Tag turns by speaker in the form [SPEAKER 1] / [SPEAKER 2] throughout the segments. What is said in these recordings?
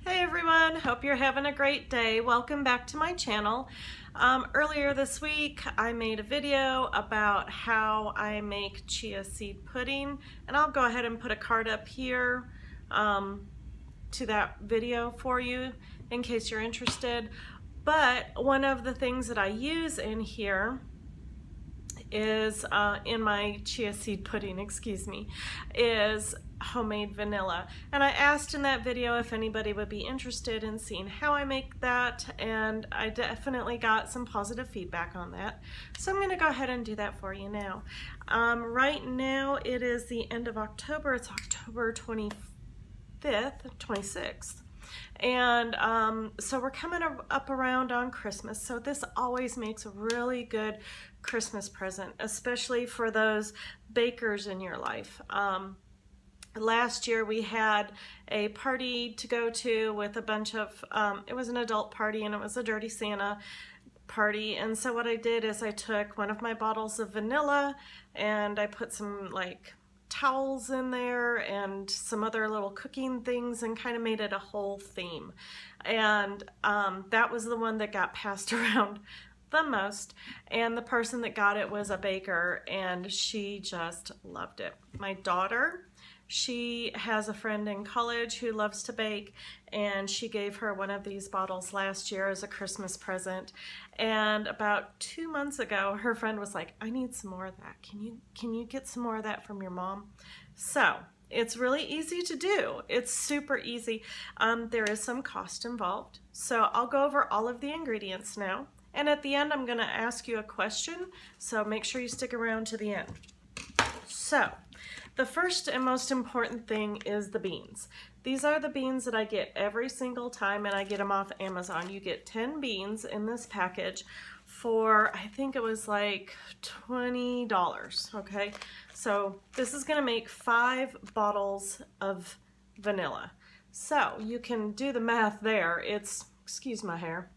[SPEAKER 1] Hey everyone, hope you're having a great day. Welcome back to my channel. Earlier this week I made a video about how I make chia seed pudding, and I'll go ahead and put a card up here to that video for you in case you're interested. But one of the things that I use in here is in my chia seed pudding, is homemade vanilla. And I asked in that video if anybody would be interested in seeing how I make that, and I definitely got some positive feedback on that. So I'm going to go ahead and do that for you now. Right now it is the end of October. It's October 25th, 26th. And so we're coming up around on Christmas, so this always makes a really good Christmas present, especially for those bakers in your life. Last year we had a party to go to with a bunch of, it was an adult party and it was a Dirty Santa party, and so what I did is I took one of my bottles of vanilla and I put some like towels in there and some other little cooking things and kind of made it a whole theme. And that was the one that got passed around the most, and the person that got it was a baker and she just loved it. My daughter, she has a friend in college who loves to bake, and she gave her one of these bottles last year as a Christmas present. And about 2 months ago, her friend was like, I need some more of that. Can you get some more of that from your mom? So it's really easy to do. It's super easy. There is some cost involved. So I'll go over all of the ingredients now. And at the end, I'm gonna ask you a question. So make sure you stick around to the end. So the first and most important thing is the beans. These are the beans that I get every single time, and I get them off Amazon. You get 10 beans in this package for, I think it was like $20, okay? So this is gonna make 5 bottles of vanilla. So you can do the math there. It's, excuse my hair.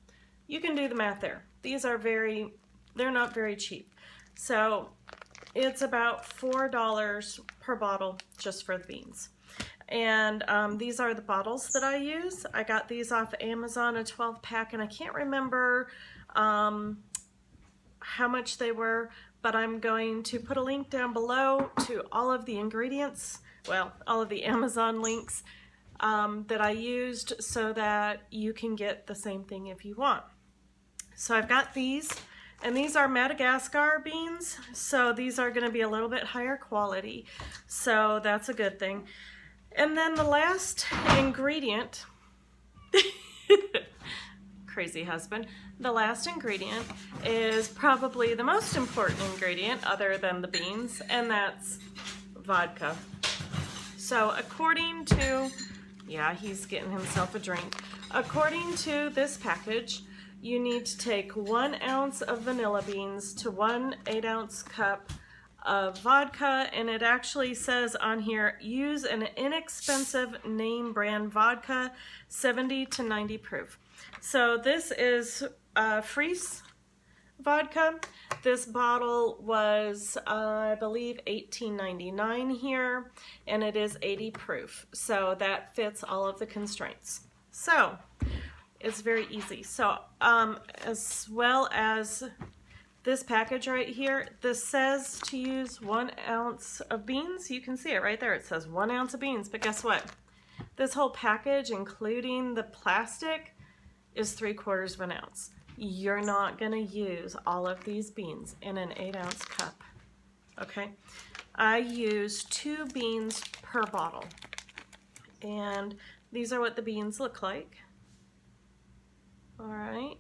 [SPEAKER 1] You can do the math there. These are they're not very cheap. So it's about $4 per bottle just for the beans. And these are the bottles that I use. I got these off Amazon, a 12 pack, and I can't remember how much they were, but I'm going to put a link down below to all of the ingredients, well, all of the Amazon links that I used so that you can get the same thing if you want. So I've got these. And these are Madagascar beans, so these are going to be a little bit higher quality, so that's a good thing. And then the last ingredient, crazy husband, the last ingredient is probably the most important ingredient other than the beans, and that's vodka. So according to, yeah, he's getting himself a drink. According to this package, you need to take 1 ounce of vanilla beans to 1 8-ounce cup of vodka, and it actually says on here, use an inexpensive name brand vodka, 70 to 90 proof. So this is Friess vodka. This bottle was, I believe, $18.99 here, and it is 80 proof. So that fits all of the constraints. So it's very easy. So as well as this package right here, this says to use 1 ounce of beans. You can see it right there. It says 1 ounce of beans, but guess what? This whole package, including the plastic, is 3/4 of an ounce. You're not gonna use all of these beans in an 8-ounce cup, okay? I use 2 beans per bottle, and these are what the beans look like. All right,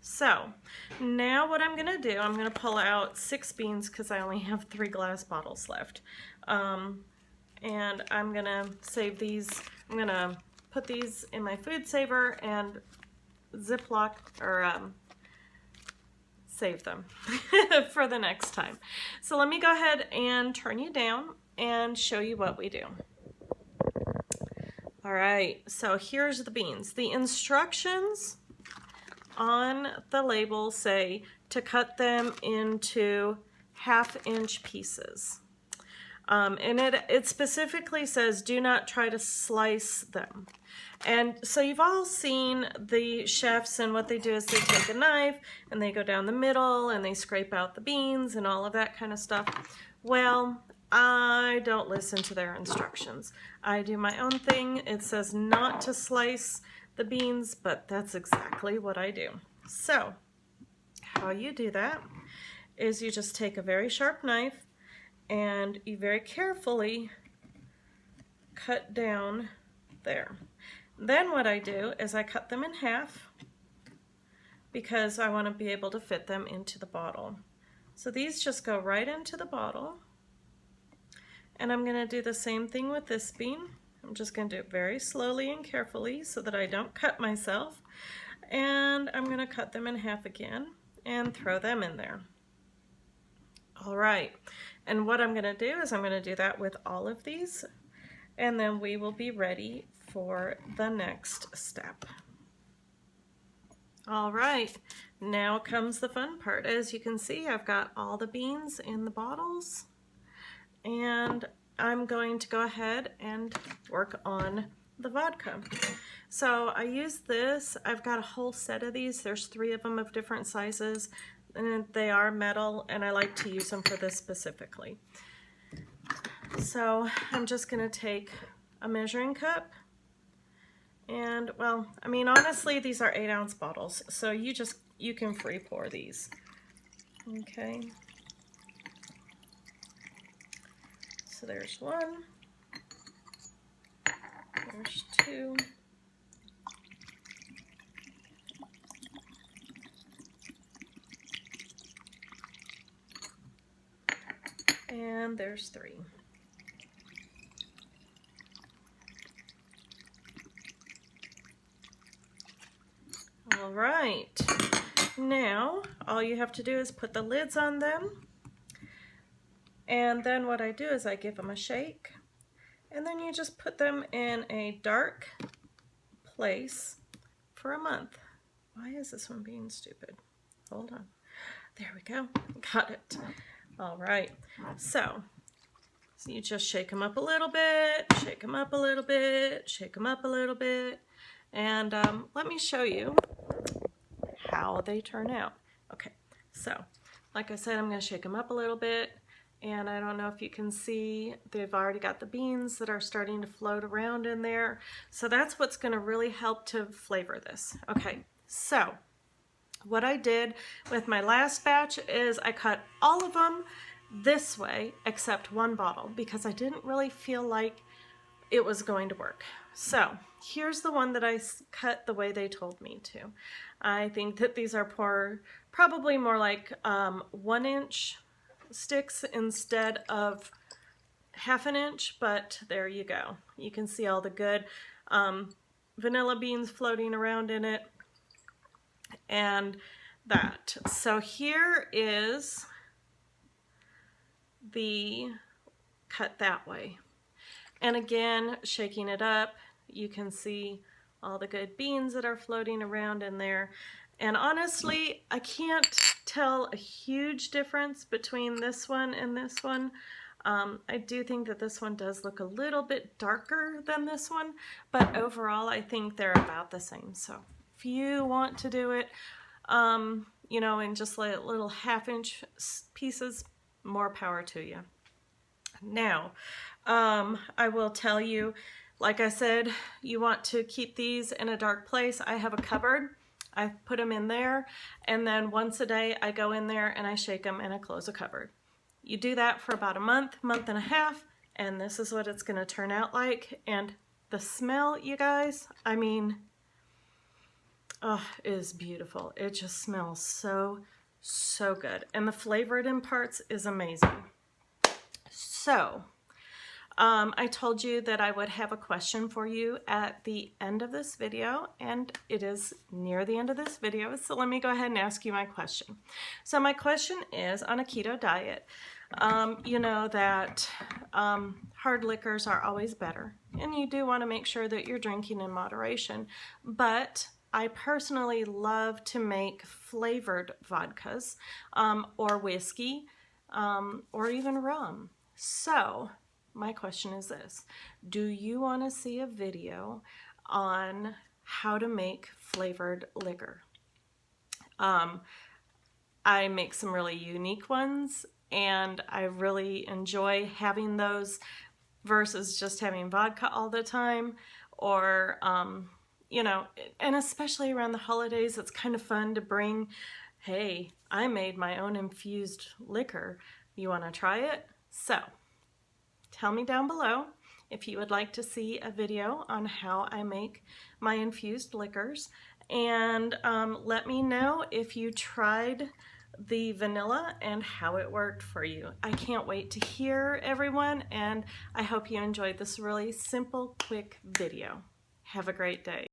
[SPEAKER 1] so now what I'm gonna do, I'm gonna pull out 6 beans because I only have 3 glass bottles left. And I'm gonna save these. I'm gonna put these in my food saver and Ziploc, or save them for the next time. So let me go ahead and turn you down and show you what we do. All right, so here's the beans. The instructions on the label say to cut them into 1/2-inch pieces. And it specifically says do not try to slice them. And so you've all seen the chefs, and what they do is they take a knife and they go down the middle and they scrape out the beans and all of that kind of stuff. Well, I don't listen to their instructions. I do my own thing. It says not to slice the beans, but that's exactly what I do. So how you do that is you just take a very sharp knife and you very carefully cut down there. Then what I do is I cut them in half because I want to be able to fit them into the bottle. So these just go right into the bottle. And I'm going to do the same thing with this bean. I'm just going to do it very slowly and carefully so that I don't cut myself. And I'm going to cut them in half again and throw them in there. All right. And what I'm going to do is I'm going to do that with all of these. And then we will be ready for the next step. All right, now comes the fun part. As you can see, I've got all the beans in the bottles, and I'm going to go ahead and work on the vodka. So I use this. I've got a whole set of these. There's 3 of them of different sizes, and they are metal, and I like to use them for this specifically. So I'm just going to take a measuring cup, and well, I mean, honestly, these are 8-ounce bottles, so you can free pour these. Okay. So there's 1. There's 2. And there's 3. All right, now all you have to do is put the lids on them, and then what I do is I give them a shake, and then you just put them in a dark place for a month. Why is this one being stupid? Hold on. There we go. Got it. All right, so you just shake them up a little bit, shake them up a little bit, shake them up a little bit, and let me show you how they turn out. Okay, so like I said, I'm going to shake them up a little bit, and I don't know if you can see, they've already got the beans that are starting to float around in there. So that's what's going to really help to flavor this. Okay, so what I did with my last batch is I cut all of them this way except 1 bottle because I didn't really feel like it was going to work. So here's the one that I cut the way they told me to. I think that these are probably more like 1-inch sticks instead of 1/2 inch, but there you go. You can see all the good vanilla beans floating around in it and that. So here is the cut that way. And again, shaking it up, you can see all the good beans that are floating around in there. And honestly, I can't tell a huge difference between this one and this one. I do think that this one does look a little bit darker than this one, but overall I think they're about the same. So if you want to do it, you know, in just like little 1/2 inch pieces, more power to you. Now, I will tell you, like I said, you want to keep these in a dark place. I have a cupboard. I put them in there, and then once a day I go in there and I shake them and I close the cupboard. You do that for about a month, month and a half, and this is what it's going to turn out like. And the smell, you guys, I mean, oh, it is beautiful. It just smells so, so good. And the flavor it imparts is amazing. So, I told you that I would have a question for you at the end of this video, and it is near the end of this video, so let me go ahead and ask you my question. So my question is, on a keto diet, you know that hard liquors are always better, and you do want to make sure that you're drinking in moderation, but I personally love to make flavored vodkas or whiskey or even rum. So my question is this: do you want to see a video on how to make flavored liquor? I make some really unique ones, and I really enjoy having those versus just having vodka all the time, or you know, and especially around the holidays, it's kind of fun to bring, hey, I made my own infused liquor. You want to try it? So tell me down below if you would like to see a video on how I make my infused liquors, and let me know if you tried the vanilla and how it worked for you. I can't wait to hear, everyone, and I hope you enjoyed this really simple, quick video. Have a great day.